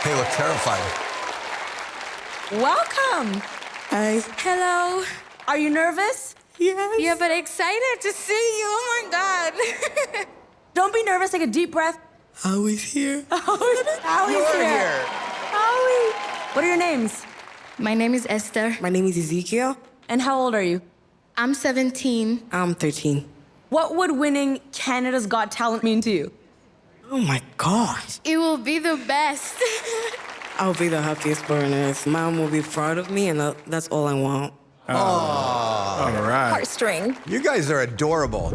They look terrified. Welcome. Hi. Hello. Are you nervous? Yes. Yeah, but excited to see you. Oh my God. Don't be nervous. Take a deep breath. Howie's here. Howie's here. Howie. What are your names? My name is Esther. My name is Ezekiel. And how old are you? I'm 17. I'm 13. What would winning Canada's Got Talent mean to you? Oh my gosh. It will be the best. I'll be the happiest boy on earth. Mom will be proud of me, and that's all I want. All right. Heartstring. You guys are adorable.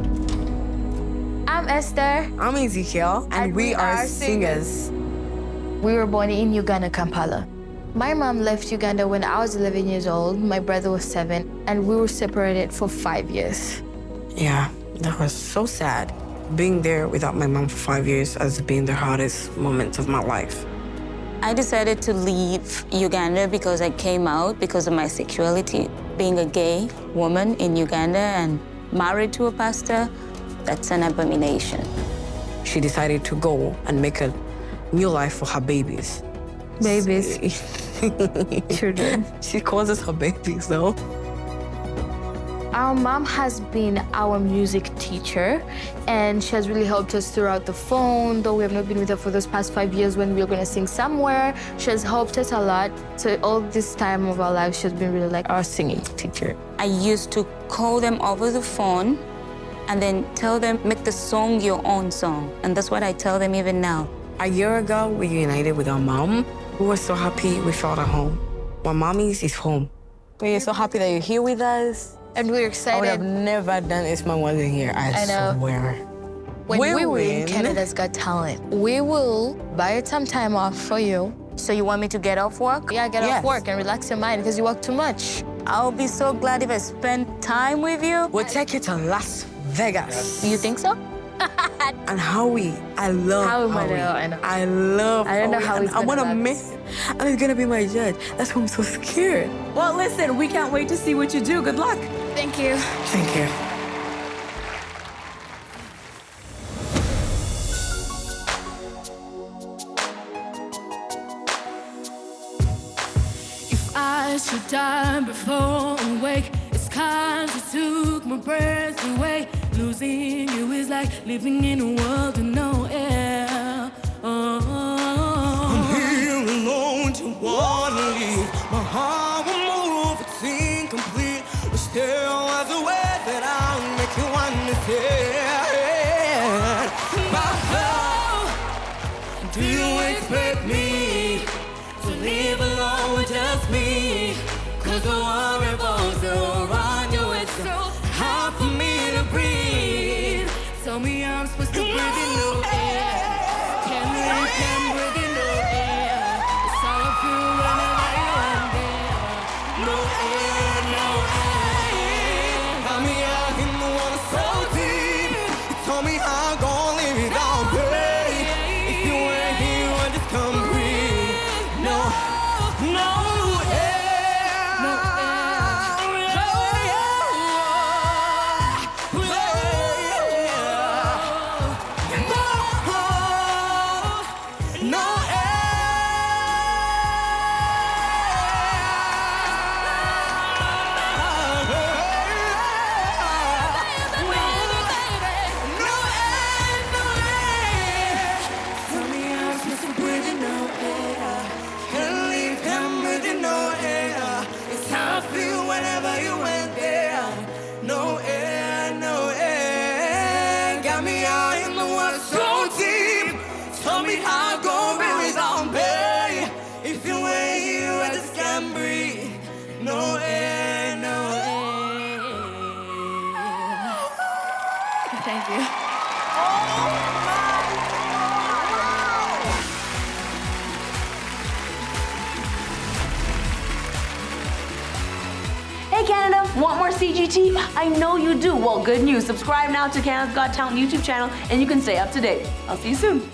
I'm Esther. I'm Ezekiel, and we are singers. We were born in Uganda, Kampala. My mom left Uganda when I was 11 years old. My brother was 7, and we were separated for 5 years. Yeah, that was so sad. Being there without my mom for 5 years has been the hardest moment of my life. I decided to leave Uganda because I came out because of my sexuality. Being a gay woman in Uganda and married to a pastor, that's an abomination. She decided to go and make a new life for her babies. Babies. Children. She calls us her babies, though. Our mom has been our music teacher, and she has really helped us throughout the phone. Though we have not been with her for those past 5 years when we were going to sing somewhere, she has helped us a lot. So all this time of our lives, she has been really like our singing teacher. I used to call them over the phone and then tell them, make the song your own song. And that's what I tell them even now. A year ago, we united with our mom. We were so happy we felt at home. Where mommy's is home. We're so happy that you're here with us. And we're I would excited. have never done it if mom wasn't here, I know. swear. When we win win. Canada's Got Talent, we will buy some time off for you. So you want me to get off work? Yeah, get Yes. off work and relax your mind because you work too much. I'll be so glad if I spend time with you. We'll take you to Las Vegas. You think so? And Howie, I love Howie, Howie. I know. I love I don't know how Howie. he's I want gonna a love man, and he's gonna be my judge. That's why I'm so scared. Well, listen, we can't wait to see what you do. Good luck. Thank you. Thank you. If I should die before I wake, it's 'cause you took my breath away. Losing you is like living in a world with no air. I'm here alone, don't wanna leave. My heart will move, it's incomplete. But still, there's a way that I'll make you understand. But how do you expect me to live alone with just me? 'Cause the war revolves around you, it's so hard for me to breathe. Tell me I'm supposed to breathe in new air. Can't live, can't breathe in no air. It's how I feel whenever you are there. No air, no air. Got me out in the water so deep. You told me how I'm gonna live without pain. If you weren't here, I just come breathe. No, no air, no air, no air, no Tell me how go breathe without pain. If you ain't here, I just can't breathe. No air, no air. Thank you. Hey, Canada, want more CGT? I know you do. Well, good news. Subscribe now to Canada's Got Talent YouTube channel, and you can stay up to date. I'll see you soon.